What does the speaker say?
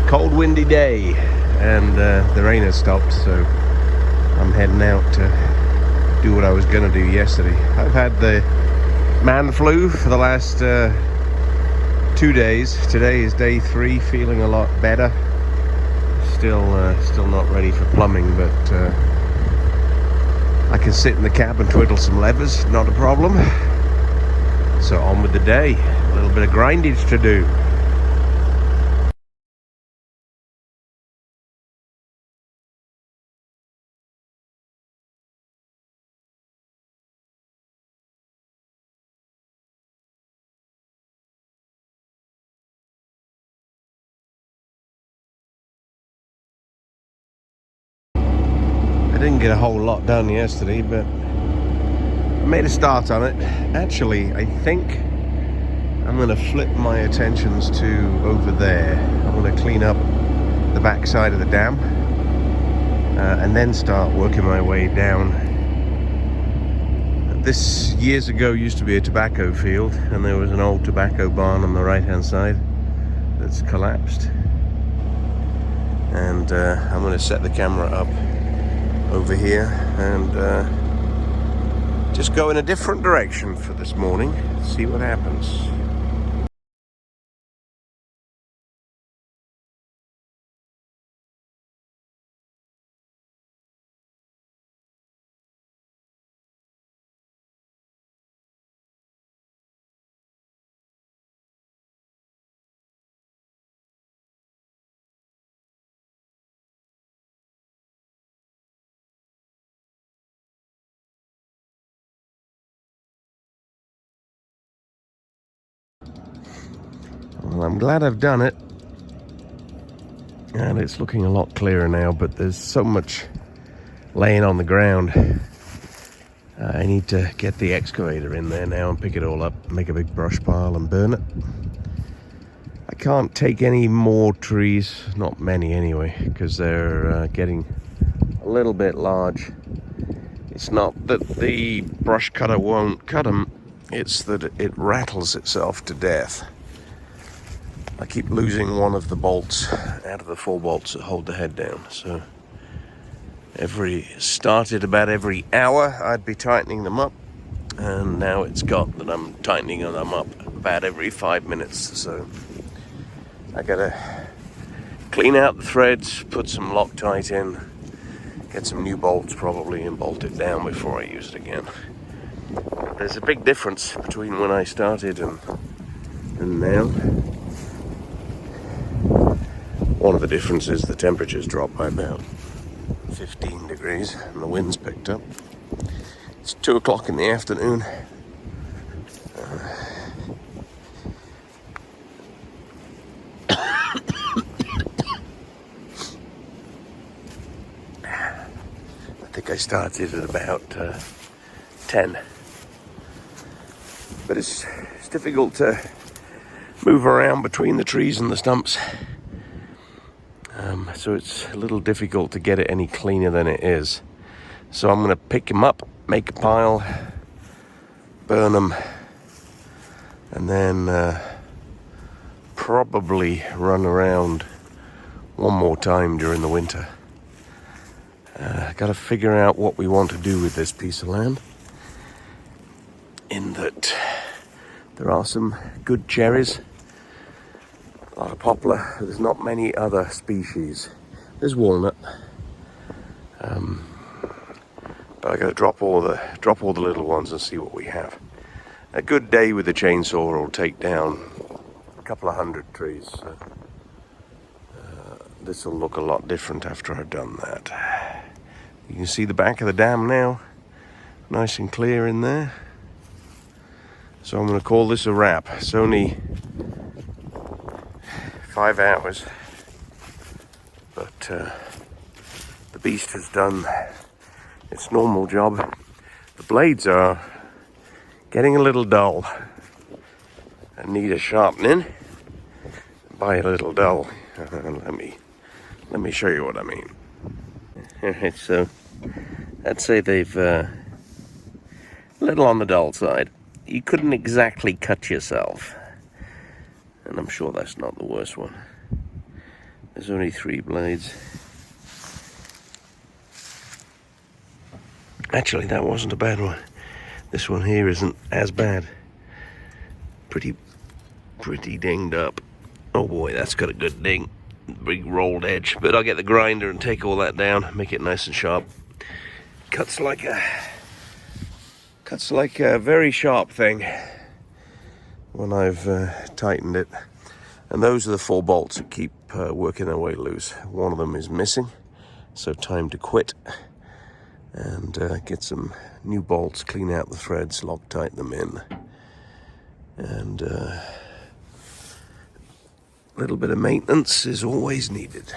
cold windy day, and the rain has stopped, so I'm heading out to do what I was gonna do yesterday. I've had the man flu for the last 2 days. Today is day 3, feeling a lot better. Still not ready for plumbing, but I can sit in the cab and twiddle some levers, not a problem. So on with the day. A little bit of grindage to do. I didn't get a whole lot done yesterday, but I made a start on it. Actually, I think I'm going to flip my attentions to over there. I'm going to clean up the back side of the dam and then start working my way down. This years ago used to be a tobacco field, and there was an old tobacco barn on the right hand side that's collapsed. And I'm going to set the camera up over here and just go in a different direction for this morning, see what happens. Well, I'm glad I've done it, and it's looking a lot clearer now, but there's so much laying on the ground. I need to get the excavator in there now and pick it all up, make a big brush pile and burn it. I can't take any more trees, not many anyway, because they're getting a little bit large. It's not that the brush cutter won't cut them, it's that it rattles itself to death. I keep losing one of the bolts out of the 4 bolts that hold the head down. So started about every hour I'd be tightening them up, and now it's got that I'm tightening them up about every 5 minutes. So I gotta clean out the threads, put some Loctite in, get some new bolts probably, and bolt it down before I use it again. There's a big difference between when I started and now. One of the differences, the temperature's dropped by about 15 degrees and the wind's picked up. It's 2 o'clock in the afternoon. I think I started at about 10. But it's difficult to move around between the trees and the stumps. So it's a little difficult to get it any cleaner than it is. So I'm going to pick them up, make a pile, burn them, and then probably run around one more time during the winter. Got to figure out what we want to do with this piece of land. In that there are some good cherries, a lot of poplar. There's not many other species. There's walnut, but I got to drop all the little ones and see what we have. A good day with the chainsaw will take down a couple of 100 trees. So, this will look a lot different after I've done that. You can see the back of the dam now, nice and clear in there. So I'm going to call this a wrap. It's only 5 hours, but the beast has done its normal job. The blades are getting a little dull and need a sharpening. By a little dull, let me show you what I mean. Alright, so I'd say they've a little on the dull side. You couldn't exactly cut yourself, and I'm sure that's not the worst one. There's only 3 blades. Actually, that wasn't a bad one. This one here isn't as bad. Pretty dinged up. Oh boy, that's got a good ding. Big rolled edge. But I'll get the grinder and take all that down, make it nice and sharp. Cuts like a very sharp thing when I've tightened it. And those are the 4 bolts that keep working their way loose. One of them is missing, so time to quit and get some new bolts, clean out the threads, Loctite them in, and a little bit of maintenance is always needed.